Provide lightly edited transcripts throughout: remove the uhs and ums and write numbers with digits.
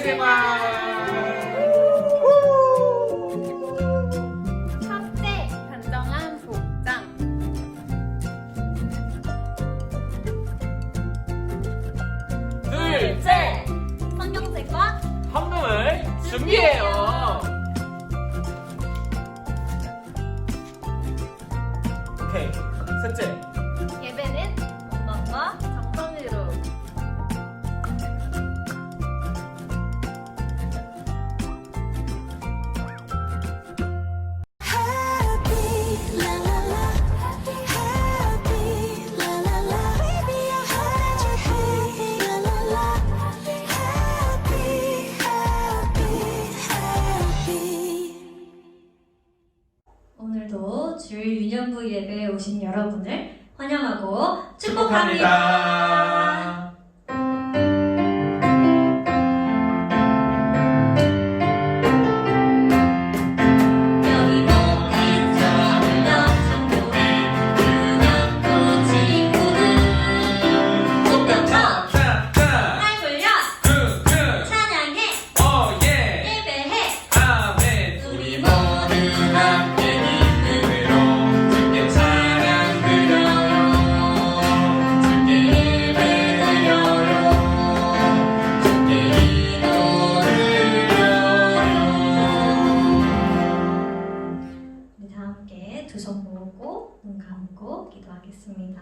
생활. 첫째, 단정한 복장. 둘째, 성경책과 헌금을 준비해요. 오케이. 셋째, 예배는 건강과 정성으로. 오늘도 주일 유년부 예배에 오신 여러분을 환영하고 축복합니다. 여기 모인 사람들과 성교회 유년부 친구들 목격처 날 돌려 찬양해 예배해 아멘. 우리 모두 함께 기쁨으로 주께 찬양 드려요 주께 예배 드려요 주께 기도 드려요. 우리 다 함께 두 손 모으고 눈 감고 기도하겠습니다.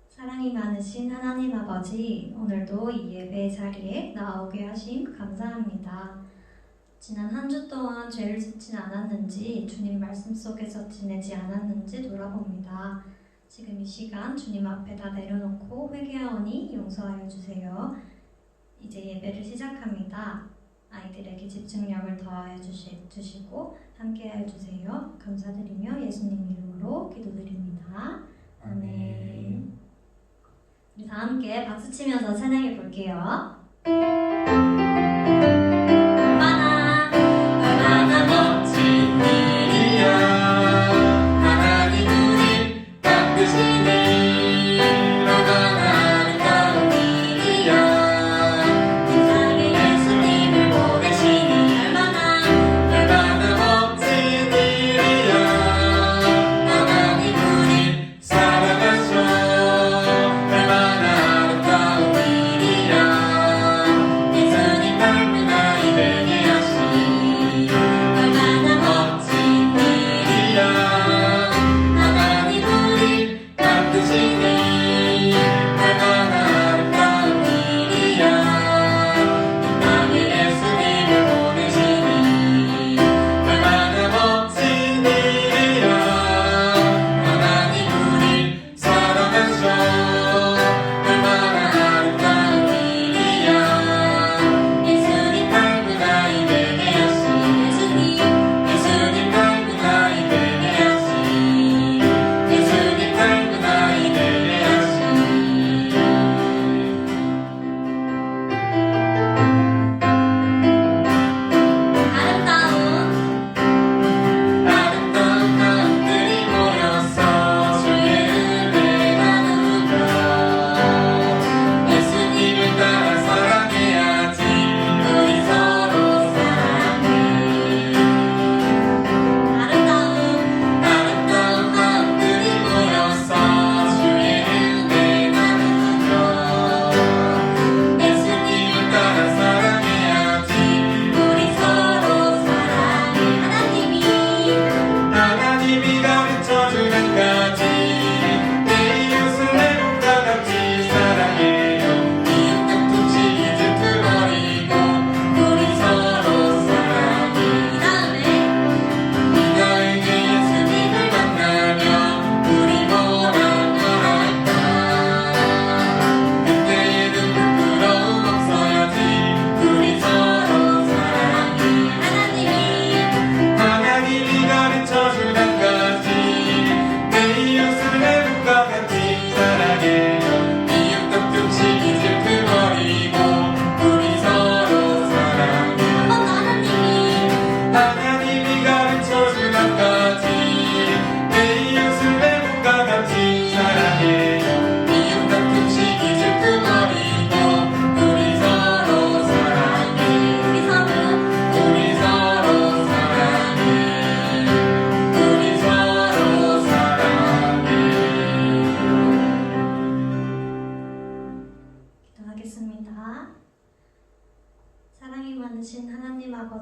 사랑이 많으신 하나님 아버지, 오늘도 이 예배 자리에 나오게 하심 감사합니다. 지난 한 주 동안 죄를 짓진 않았는지, 주님 말씀 속에서 지내지 않았는지 돌아봅니다. 지금 이 시간 주님 앞에 다 내려놓고 회개하오니 용서하여 주세요. 이제 예배를 시작합니다. 아이들에게 집중력을 더하여 주시고 함께하여 주세요. 감사드리며 예수님 이름으로 기도드립니다. 아멘. 우리 다 함께 박수 치면서 찬양해 볼게요. 얼마나 멋진 일이야. 하나님 우리 바꾸시니 얼마나 아름다운 일이야. 세상에 예수님을 보내시니 얼마나 멋진 일이야. 하나님 우리 사랑하셔 얼마나 아름다운 일이야. 예수님 닮은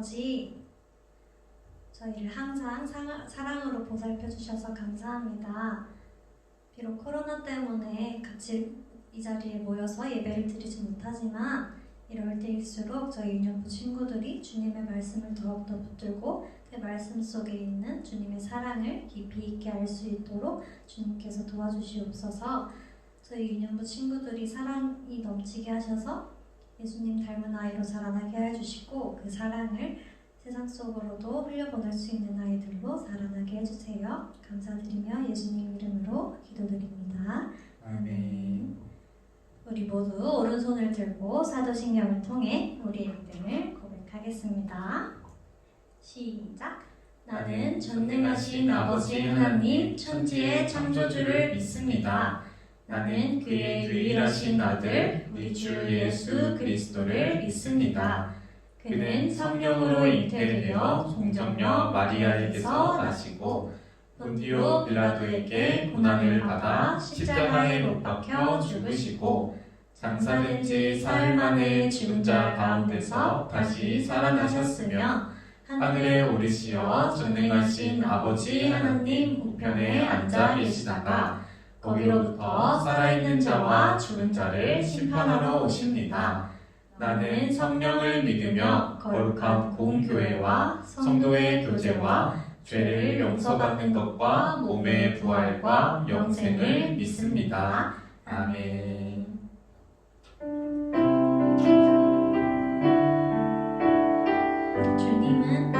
아버지, 저희를 항상 사랑으로 보살펴 주셔서 감사합니다. 비록 코로나 때문에 같이 이 자리에 모여서 예배를 드리지 못하지만 이럴 때일수록 저희 유년부 친구들이 주님의 말씀을 더욱더 붙들고 그 말씀 속에 있는 주님의 사랑을 깊이 있게 알 수 있도록 주님께서 도와주시옵소서. 저희 유년부 친구들이 사랑이 넘치게 하셔서 예수님 닮은 아이로 자라나게 해주시고 그 사랑을 세상 속으로도 흘려보낼 수 있는 아이들로 자라나게 해주세요. 감사드리며 예수님 이름으로 기도드립니다. 아멘. 우리 모두 오른손을 들고 사도신경을 통해 우리의 믿음을 고백하겠습니다. 시작! 나는 전능하신 아버지 하나님 천지의 창조주를 믿습니다. 나는 그의 유일하신 아들 우리 주 예수 그리스도를 믿습니다. 그는 성령으로 잉태되어 동정녀 마리아에게서 나시고 본디오 빌라도에게 고난을 받아 십자가에 못 박혀 죽으시고 장사된 지 사흘 만에 죽은 자 가운데서 다시 살아나셨으며 하늘에 오르시어 전능하신 아버지 하나님 우편에 앉아 계시다가 거기로부터 살아있는 자와 죽은 자를 심판하러 오십니다. 나는 성령을 믿으며 거룩한 공교회와 성도의 교제와 죄를 용서받는 것과 몸의 부활과 영생을 믿습니다. 아멘. 주님은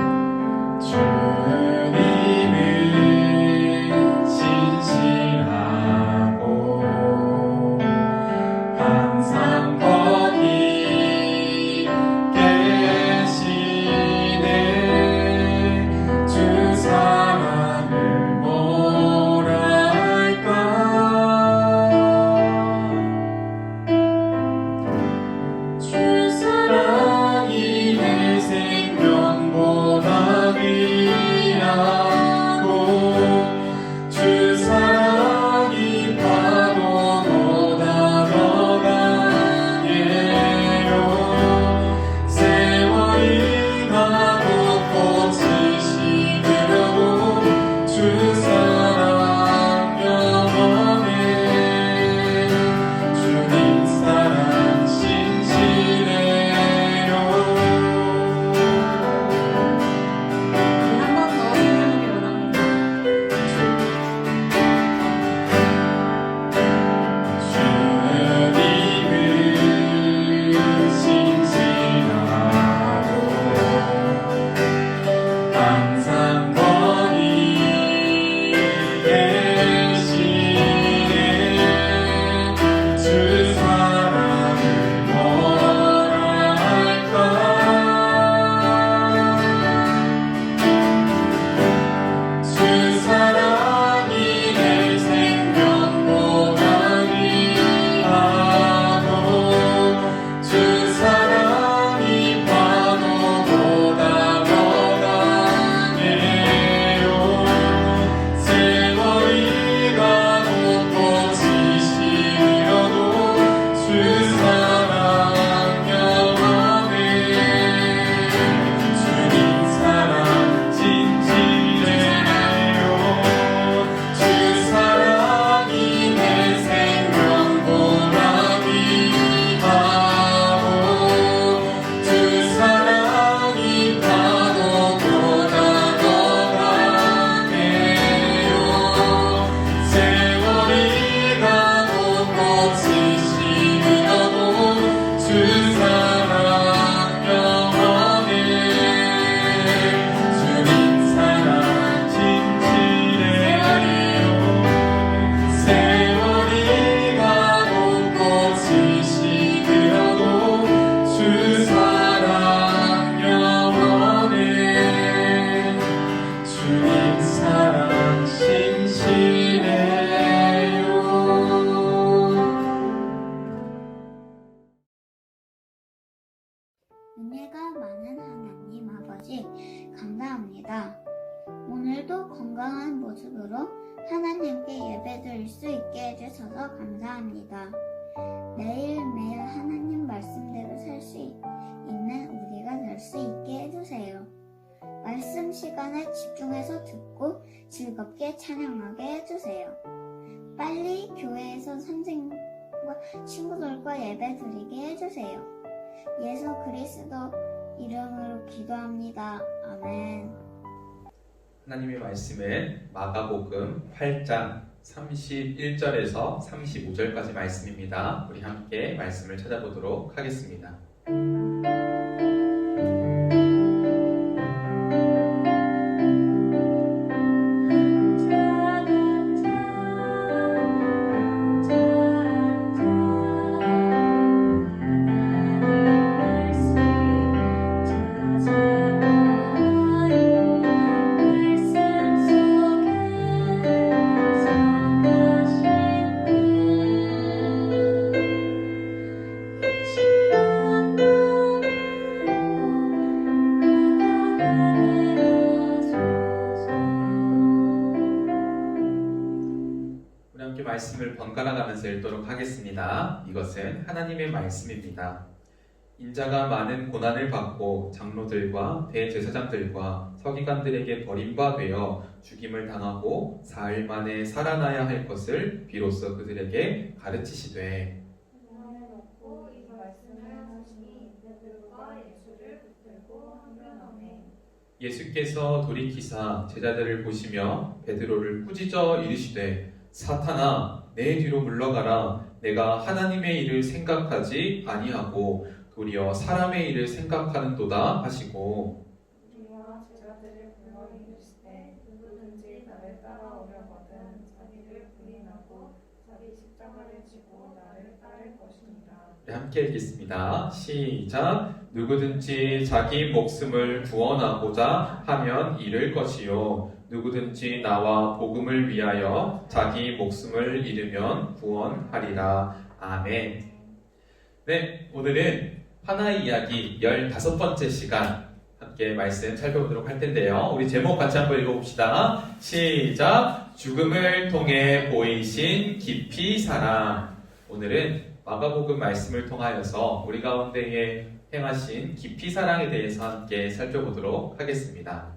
신실하고 항상 거기 계시네. 주 사랑을 뭐라 할까. 주 사랑이 내 생명보다 귀하고 주 사랑이 파도보다 더 강해요. 세월이 가고 꽃이 시들어도 주 사랑 영원해. 주님 사랑 신실해요. 한 번 더 생각하기 원합니다. 주님은 신실하고 항상 거기 계시네. 주 사랑을 뭐라 할까. 주 사랑이 내 생명보다 귀하고 주 사랑이 파도보다 더 강해요. 세월이 가고 꽃이 시들어도 주 사랑 영원해. 주님 사랑 진실해요. 주 사랑이 내 생명보다 귀하고 주 사랑이 파도보다 더 강해요. 세월이 가고 꽃이 시들어도 주 사랑 영원해. 주님 사랑 진실해요. 세월이 가고 꽃이 시들어도 주 사랑 영원해. 주님 사랑 신실해요. 은혜가 많은 하나님 아버지 감사합니다. 오늘도 건강한 모습으로 하나님께 예배드릴 수 있게 해주셔서 감사합니다. 매일매일 하나님 말씀대로 살 수 있는 우리가 될 될 수 있게 해주세요. 말씀 시간에 집중해서 듣고 즐겁게 찬양하게 해주세요. 빨리 교회에서 선생님과 친구들과 예배 드리게 해주세요. 예수 그리스도 이름으로 기도합니다. 아멘. 하나님의 말씀은 마가복음 8장 31절에서 35절까지 말씀입니다. 우리 함께 말씀을 찾아보도록 하겠습니다. 말씀을 번갈아 가면서 읽도록 하겠습니다. 이것은 하나님의 말씀입니다. 인자가 많은 고난을 받고 장로들과 대제사장들과 서기관들에게 버림받아 죽임을 당하고 사흘 만에 살아나야 할 것을 비로소 그들에게 가르치시되 예수께서 돌이키사 제자들을 보시며 베드로를 꾸짖어 이르시되 사탄아 내 뒤로 물러가라. 내가 하나님의 일을 생각하지 아니하고 도리어 사람의 일을 생각하는도다 하시고 우리와 제자들을 불러 이르시되 누구든지 나를 따라오려거든 자기를 부인하고 자기 십자가를 지고 나를 따를 것이니라. 함께 읽겠습니다. 시작. 누구든지 자기 목숨을 구원하고자 하면 잃을 것이요 누구든지 나와 복음을 위하여 자기 목숨을 잃으면 구원하리라. 아멘. 네, 오늘은 하나의 이야기 15번째 시간 함께 말씀 살펴보도록 할 텐데요. 우리 제목 같이 한번 읽어봅시다. 시작. 죽음을 통해 보이신 깊이 사랑. 오늘은 마가복음 말씀을 통하여서 우리 가운데에 행하신 깊이 사랑에 대해서 함께 살펴보도록 하겠습니다.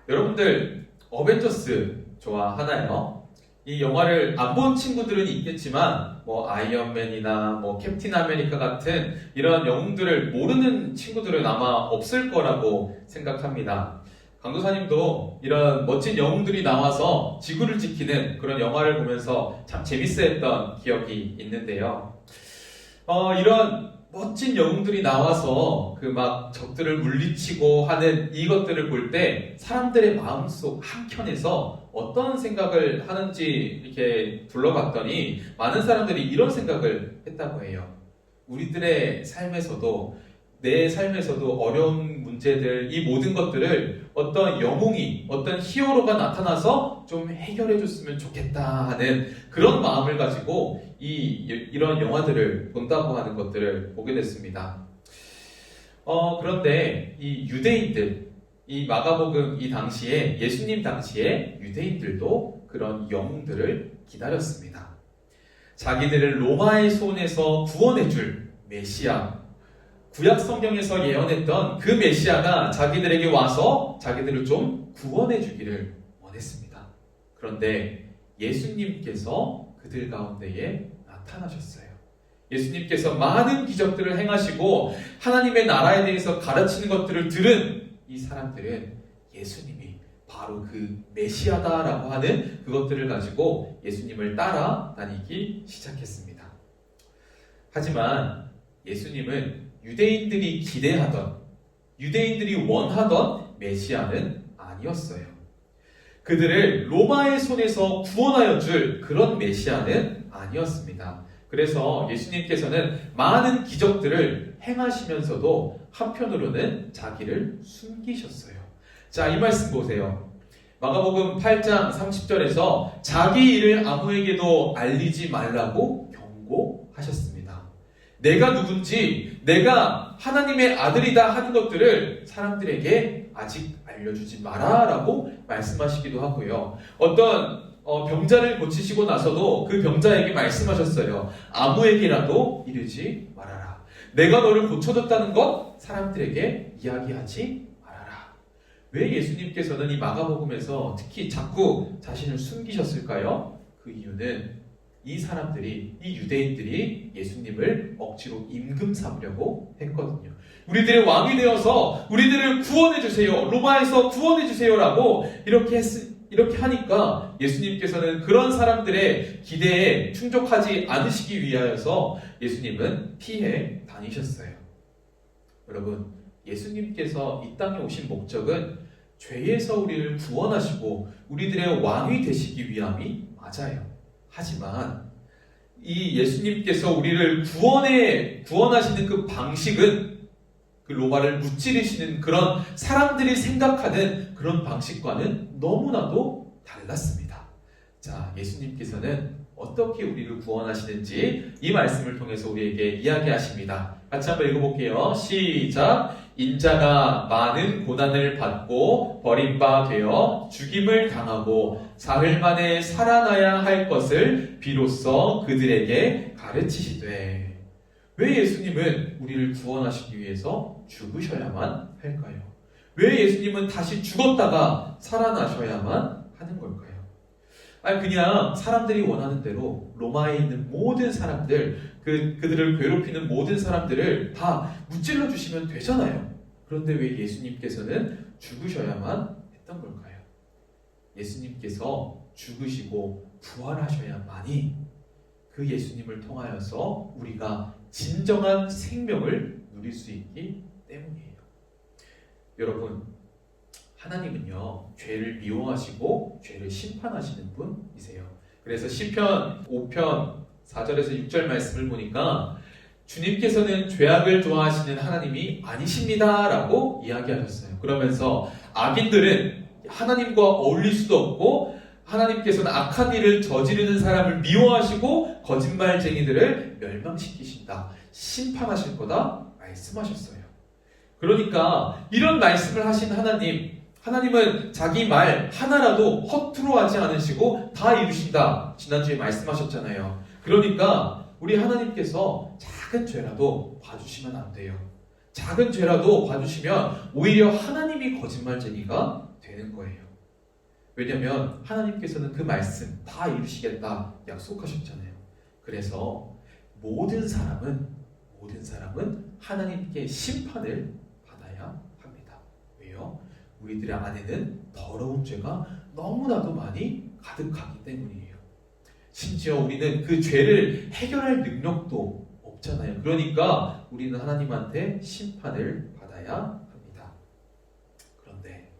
여러분들 어벤져스 좋아하나요? 이 영화를 안 본 친구들은 있겠지만 아이언맨이나 캡틴 아메리카 같은 이런 영웅들을 모르는 친구들은 아마 없을 거라고 생각합니다. 강도사님도 이런 멋진 영웅들이 나와서 지구를 지키는 그런 영화를 보면서 참 재밌어했던 기억이 있는데요. 이런 멋진 영웅들이 나와서 그 적들을 물리치고 하는 이것들을 볼 때 사람들의 마음속 한켠에서 어떤 생각을 하는지 이렇게 둘러봤더니 많은 사람들이 이런 생각을 했다고 해요. 우리들의 삶에서도 내 삶에서도 어려운 문제들, 이 모든 것들을 어떤 영웅이, 어떤 히어로가 나타나서 좀 해결해 줬으면 좋겠다 하는 그런 마음을 가지고 이런 영화들을 본다고 하는 것들을 보게 됐습니다. 그런데 이 유대인들, 이 마가복음 이 당시에, 예수님 당시에 유대인들도 그런 영웅들을 기다렸습니다. 자기들을 로마의 손에서 구원해줄 메시아, 구약 성경에서 예언했던 그 메시아가 자기들에게 와서 자기들을 좀 구원해 주기를 원했습니다. 그런데 예수님께서 그들 가운데에 나타나셨어요. 예수님께서 많은 기적들을 행하시고 하나님의 나라에 대해서 가르치는 것들을 들은 이 사람들은 예수님이 바로 그 메시아다라고 하는 그것들을 가지고 예수님을 따라다니기 시작했습니다. 하지만 예수님은 유대인들이 기대하던, 유대인들이 원하던 메시아는 아니었어요. 그들을 로마의 손에서 구원하여 줄 그런 메시아는 아니었습니다. 그래서 예수님께서는 많은 기적들을 행하시면서도 한편으로는 자기를 숨기셨어요. 자, 이 말씀 보세요. 마가복음 8장 30절에서 자기 일을 아무에게도 알리지 말라고 경고하셨습니다. 내가 누군지, 내가 하나님의 아들이다 하는 것들을 사람들에게 아직 알려주지 마라 라고 말씀하시기도 하고요. 어떤 병자를 고치시고 나서도 그 병자에게 말씀하셨어요. 아무에게라도 이르지 말아라. 내가 너를 고쳐줬다는 것 사람들에게 이야기하지 말아라. 왜 예수님께서는 이 마가복음에서 특히 자꾸 자신을 숨기셨을까요? 그 이유는 이 사람들이, 이 유대인들이 예수님을 억지로 임금 삼으려고 했거든요. 우리들의 왕이 되어서 우리들을 구원해 주세요. 로마에서 구원해 주세요라고 이렇게 하니까 예수님께서는 그런 사람들의 기대에 충족하지 않으시기 위하여서 예수님은 피해 다니셨어요. 여러분, 예수님께서 이 땅에 오신 목적은 죄에서 우리를 구원하시고 우리들의 왕이 되시기 위함이 맞아요. 하지만 이 예수님께서 우리를 구원하시는 그 방식은 그 로마를 무찌르시는 그런 사람들이 생각하는 그런 방식과는 너무나도 달랐습니다. 자, 예수님께서는 어떻게 우리를 구원하시는지 이 말씀을 통해서 우리에게 이야기하십니다. 같이 한번 읽어볼게요. 시작! 인자가 많은 고난을 받고 버림받아 죽임을 당하고 사흘 만에 살아나야 할 것을 비로소 그들에게 가르치시되. 왜 예수님은 우리를 구원하시기 위해서 죽으셔야만 할까요? 왜 예수님은 다시 죽었다가 살아나셔야만 하는 걸까요? 아니, 그냥 사람들이 원하는 대로 로마에 있는 모든 사람들, 그들을 괴롭히는 모든 사람들을 다 무찔러 주시면 되잖아요. 그런데 왜 예수님께서는 죽으셔야만 했던 걸까요? 예수님께서 죽으시고 부활하셔야만이 그 예수님을 통하여서 우리가 진정한 생명을 누릴 수 있기 때문이에요. 여러분, 하나님은요, 죄를 미워하시고 죄를 심판하시는 분이세요. 그래서 시편 5편 4절에서 6절 말씀을 보니까 주님께서는 죄악을 좋아하시는 하나님이 아니십니다 라고 이야기하셨어요. 그러면서 악인들은 하나님과 어울릴 수도 없고 하나님께서는 악한 일을 저지르는 사람을 미워하시고 거짓말쟁이들을 멸망시키신다, 심판하실 거다 말씀하셨어요. 그러니까 이런 말씀을 하신 하나님은 자기 말 하나라도 허투루 하지 않으시고 다 이루신다, 지난주에 말씀하셨잖아요. 그러니까 우리 하나님께서 작은 죄라도 봐주시면 안 돼요. 작은 죄라도 봐주시면 오히려 하나님이 거짓말쟁이가 되는 거예요. 왜냐하면 하나님께서는 그 말씀 다 이루시겠다 약속하셨잖아요. 그래서 모든 사람은 하나님께 심판을 받아야 합니다. 왜요? 우리들의 안에는 더러운 죄가 너무나도 많이 가득하기 때문이에요. 심지어 우리는 그 죄를 해결할 능력도 없잖아요. 그러니까 우리는 하나님한테 심판을 받아야 합니다. 그런데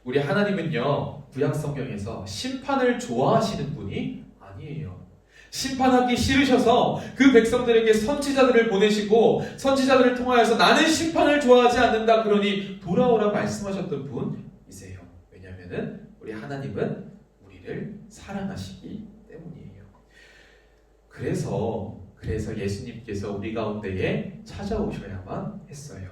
우리 하나님은요, 구약 성경에서 심판을 좋아하시는 분이 아니에요. 심판하기 싫으셔서 그 백성들에게 선지자들을 보내시고 선지자들을 통하여서 나는 심판을 좋아하지 않는다, 그러니 돌아오라 말씀하셨던 분이세요. 왜냐하면 우리 하나님은 우리를 사랑하시기 때문이에요. 그래서 예수님께서 우리 가운데에 찾아오셔야만 했어요.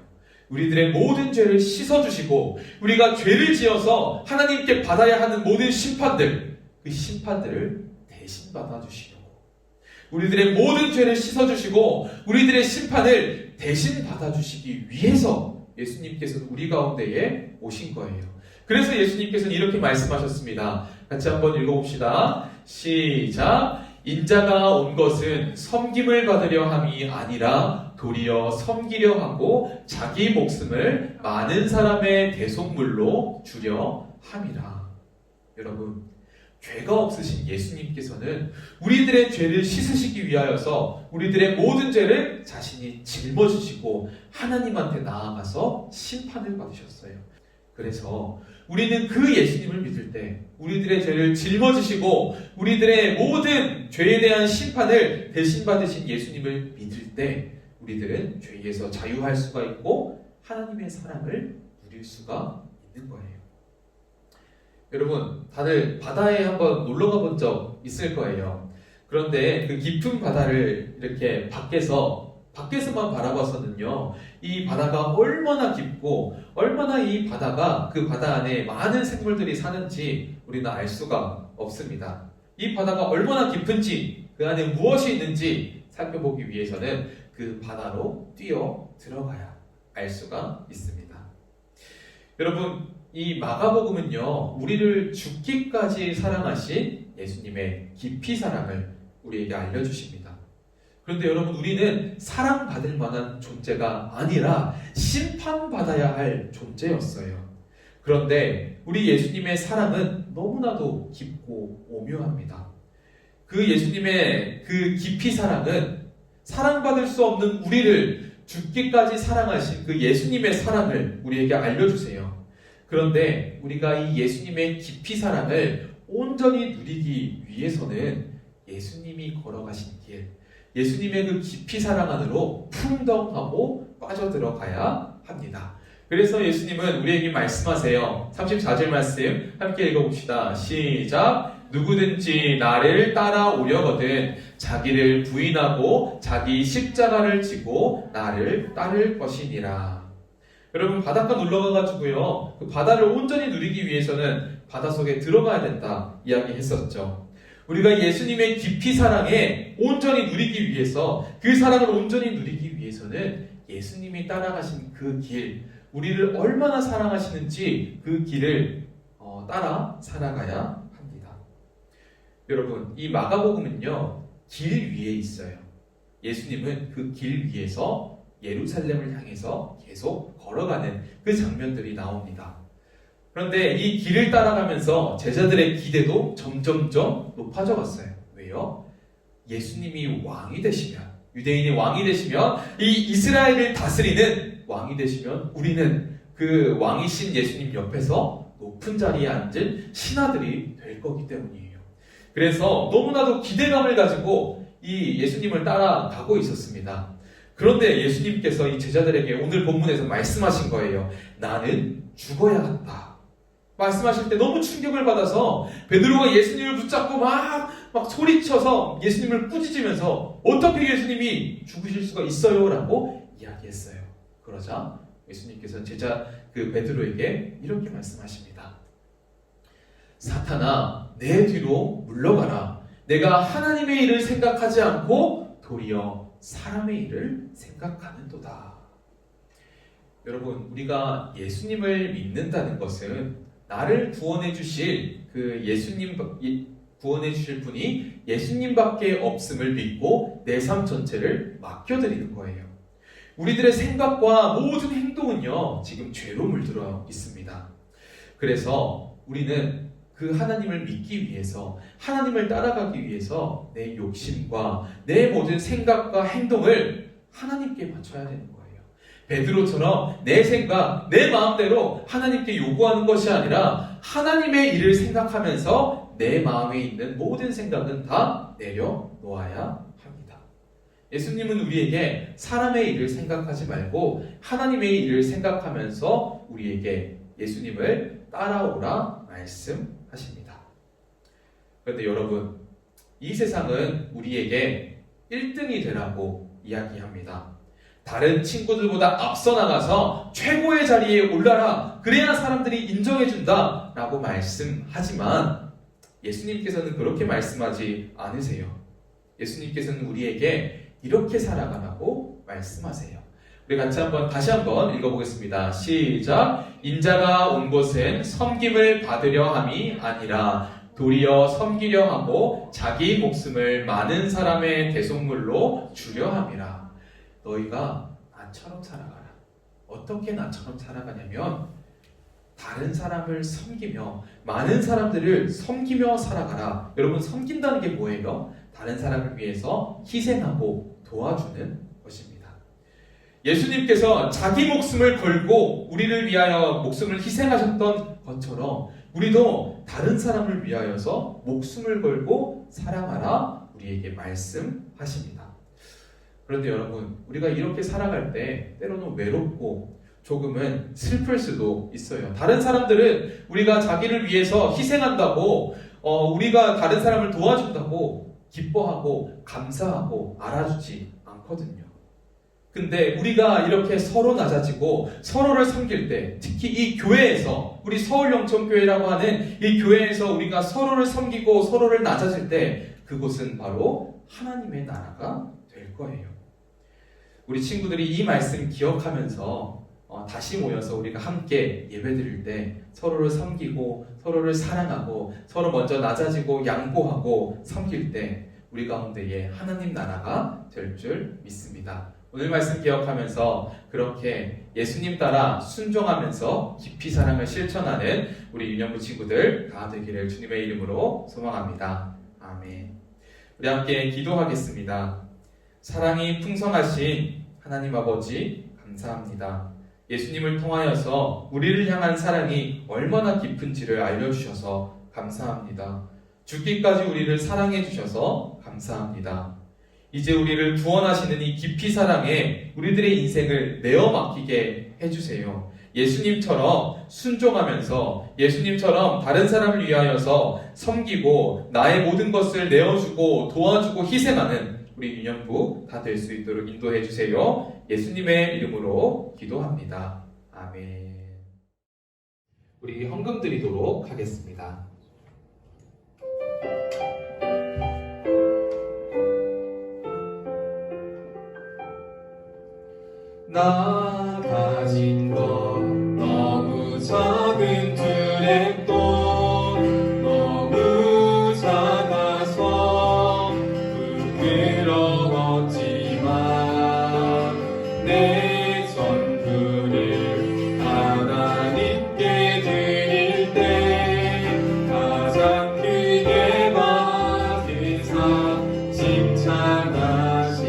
우리들의 모든 죄를 씻어주시고 우리가 죄를 지어서 하나님께 받아야 하는 모든 심판들, 그 심판들을 대신 받아주시려고, 우리들의 모든 죄를 씻어주시고 우리들의 심판을 대신 받아주시기 위해서 예수님께서는 우리 가운데에 오신 거예요. 그래서 예수님께서는 이렇게 말씀하셨습니다. 같이 한번 읽어봅시다. 시작! 인자가 온 것은 섬김을 받으려 함이 아니라 도리어 섬기려 하고 자기 목숨을 많은 사람의 대속물로 주려 함이라. 여러분, 죄가 없으신 예수님께서는 우리들의 죄를 씻으시기 위하여서 우리들의 모든 죄를 자신이 짊어지시고 하나님한테 나아가서 심판을 받으셨어요. 그래서 우리는 그 예수님을 믿을 때 우리들의 죄를 짊어지시고 우리들의 모든 죄에 대한 심판을 대신 받으신 예수님을 믿을 때 우리들은 죄에서 자유할 수가 있고 하나님의 사랑을 누릴 수가 있는 거예요. 여러분, 다들 바다에 한번 놀러 가본 적 있을 거예요. 그런데 그 깊은 바다를 이렇게 밖에서만 바라봤었는요, 이 바다가 얼마나 깊고 얼마나 이 바다가 그 바다 안에 많은 생물들이 사는지 우리는 알 수가 없습니다. 이 바다가 얼마나 깊은지 그 안에 무엇이 있는지 살펴보기 위해서는 그 바다로 뛰어 들어가야 알 수가 있습니다. 여러분, 이 마가복음은요, 우리를 죽기까지 사랑하신 예수님의 깊이 사랑을 우리에게 알려주십니다. 그런데 여러분, 우리는 사랑받을 만한 존재가 아니라 심판받아야 할 존재였어요. 그런데 우리 예수님의 사랑은 너무나도 깊고 오묘합니다. 그 예수님의 그 깊이 사랑은 사랑받을 수 없는 우리를 죽기까지 사랑하신 그 예수님의 사랑을 우리에게 알려주세요. 그런데 우리가 이 예수님의 깊이 사랑을 온전히 누리기 위해서는 예수님이 걸어가신 길, 예수님의 그 깊이 사랑 안으로 풍덩하고 빠져들어가야 합니다. 그래서 예수님은 우리에게 말씀하세요. 34절 말씀 함께 읽어봅시다. 시작. 누구든지 나를 따라오려거든 자기를 부인하고 자기 십자가를 지고 나를 따를 것이니라. 여러분, 바닷가 놀러가가지고요, 그 바다를 온전히 누리기 위해서는 바다 속에 들어가야 된다 이야기했었죠. 우리가 예수님의 깊이 사랑에 온전히 누리기 위해서, 그 사랑을 온전히 누리기 위해서는 예수님이 따라가신 그 길, 우리를 얼마나 사랑하시는지 그 길을 따라 살아가야 합니다. 여러분, 이 마가복음은요, 길 위에 있어요. 예수님은 그 길 위에서 예루살렘을 향해서 계속 걸어가는 그 장면들이 나옵니다. 그런데 이 길을 따라가면서 제자들의 기대도 점점점 높아져 갔어요. 왜요? 예수님이 왕이 되시면, 유대인이 왕이 되시면, 이 이스라엘을 다스리는 왕이 되시면 우리는 그 왕이신 예수님 옆에서 높은 자리에 앉은 신하들이 될 거기 때문이에요. 그래서 너무나도 기대감을 가지고 이 예수님을 따라가고 있었습니다. 그런데 예수님께서 이 제자들에게 오늘 본문에서 말씀하신 거예요. 나는 죽어야 한다. 말씀하실 때 너무 충격을 받아서 베드로가 예수님을 붙잡고 막 소리쳐서 예수님을 꾸짖으면서 어떻게 예수님이 죽으실 수가 있어요? 라고 이야기했어요. 그러자 예수님께서는 제자 그 베드로에게 이렇게 말씀하십니다. 사탄아, 내 뒤로 물러가라. 내가 하나님의 일을 생각하지 않고 도리어 사람의 일을 생각하는도다. 여러분, 우리가 예수님을 믿는다는 것은 나를 구원해 주실 그 예수님, 구원해 주실 분이 예수님밖에 없음을 믿고 내 삶 전체를 맡겨드리는 거예요. 우리들의 생각과 모든 행동은요, 지금 죄로 물들어 있습니다. 그래서 우리는 그 하나님을 믿기 위해서, 하나님을 따라가기 위해서 내 욕심과 내 모든 생각과 행동을 하나님께 맞춰야 되는 거예요. 베드로처럼 내 생각, 내 마음대로 하나님께 요구하는 것이 아니라 하나님의 일을 생각하면서 내 마음에 있는 모든 생각은 다 내려놓아야 합니다. 예수님은 우리에게 사람의 일을 생각하지 말고 하나님의 일을 생각하면서 우리에게 예수님을 따라오라 말씀하십니다. 그런데 여러분, 이 세상은 우리에게 1등이 되라고 이야기합니다. 다른 친구들보다 앞서 나가서 최고의 자리에 올라라. 그래야 사람들이 인정해준다 라고 말씀하지만 예수님께서는 그렇게 말씀하지 않으세요. 예수님께서는 우리에게 이렇게 살아가라고 말씀하세요. 우리 같이 다시 한번 읽어보겠습니다. 시작. 인자가 온 곳은 섬김을 받으려 함이 아니라 도리어 섬기려 하고 자기 목숨을 많은 사람의 대속물로 주려 함이라. 너희가 나처럼 살아가라. 어떻게 나처럼 살아가냐면 다른 사람을 섬기며 많은 사람들을 섬기며 살아가라. 여러분, 섬긴다는 게 뭐예요? 다른 사람을 위해서 희생하고 도와주는 것입니다. 예수님께서 자기 목숨을 걸고 우리를 위하여 목숨을 희생하셨던 것처럼 우리도 다른 사람을 위하여서 목숨을 걸고 살아가라 우리에게 말씀하십니다. 그런데 여러분, 우리가 이렇게 살아갈 때 때로는 외롭고 조금은 슬플 수도 있어요. 다른 사람들은 우리가 자기를 위해서 희생한다고 우리가 다른 사람을 도와준다고 기뻐하고 감사하고 알아주지 않거든요. 근데 우리가 이렇게 서로 낮아지고 서로를 섬길 때, 특히 이 교회에서, 우리 서울영천교회라고 하는 이 교회에서 우리가 서로를 섬기고 서로를 낮아질 때 그곳은 바로 하나님의 나라가 될 거예요. 우리 친구들이 이 말씀 기억하면서 다시 모여서 우리가 함께 예배드릴 때 서로를 섬기고 서로를 사랑하고 서로 먼저 낮아지고 양보하고 섬길 때 우리 가운데에 하나님 나라가 될 줄 믿습니다. 오늘 말씀 기억하면서 그렇게 예수님 따라 순종하면서 깊이 사랑을 실천하는 우리 유년부 친구들 다 되기를 주님의 이름으로 소망합니다. 아멘. 우리 함께 기도하겠습니다. 사랑이 풍성하신 하나님 아버지 감사합니다. 예수님을 통하여서 우리를 향한 사랑이 얼마나 깊은지를 알려주셔서 감사합니다. 죽기까지 우리를 사랑해 주셔서 감사합니다. 이제 우리를 구원하시는 이 깊이 사랑에 우리들의 인생을 내어 맡기게 해주세요. 예수님처럼 순종하면서 예수님처럼 다른 사람을 위하여서 섬기고 나의 모든 것을 내어주고 도와주고 희생하는 우리 유년부 다 될 수 있도록 인도해 주세요. 예수님의 이름으로 기도합니다. 아멘. 우리 헌금 드리도록 하겠습니다. 나 가진 것 너무 작은 주례돈 너무 작아서 부끄러웠지만 내 전부를 하나님께 드릴 때 가장 크게 받은 상 칭찬하시네.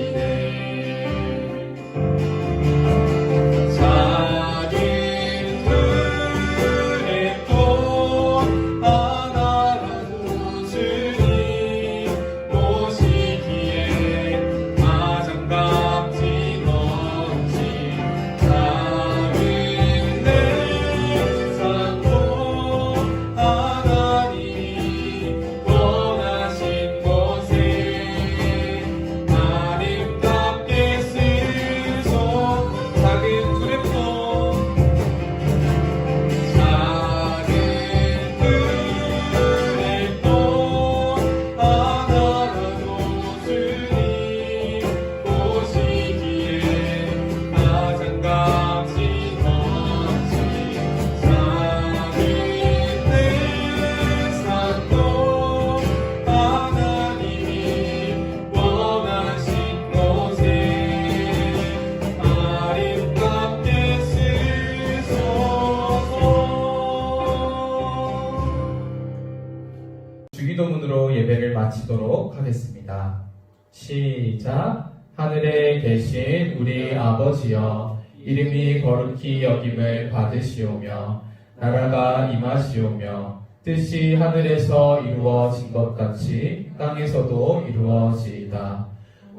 주기도문으로 예배를 마치도록 하겠습니다. 시작. 하늘에 계신 우리 아버지여, 이름이 거룩히 여김을 받으시오며 나라가 임하시오며 뜻이 하늘에서 이루어진 것 같이 땅에서도 이루어지이다.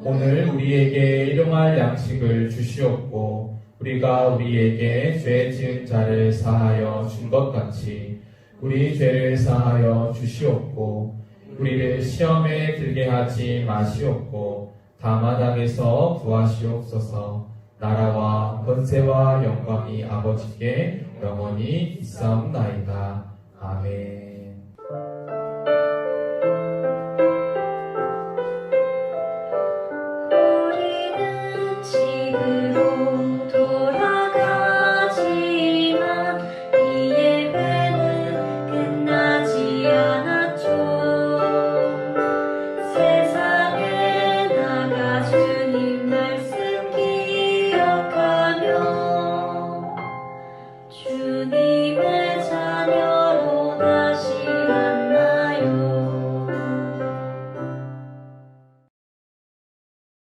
오늘 우리에게 일용할 양식을 주시옵고 우리가 우리에게 죄 지은 자를 사하여 준 것 같이 우리 죄를 사하여 주시옵고 우리를 시험에 들게 하지 마시옵고 다만 악에서 구하시옵소서. 나라와 권세와 영광이 아버지께 영원히 있사옵나이다. 아멘. 우리는 집으로 돌아가지만 이 예배는 끝나지 않았죠. 세상에 나가 주님 말씀 기억하며 주님의 자녀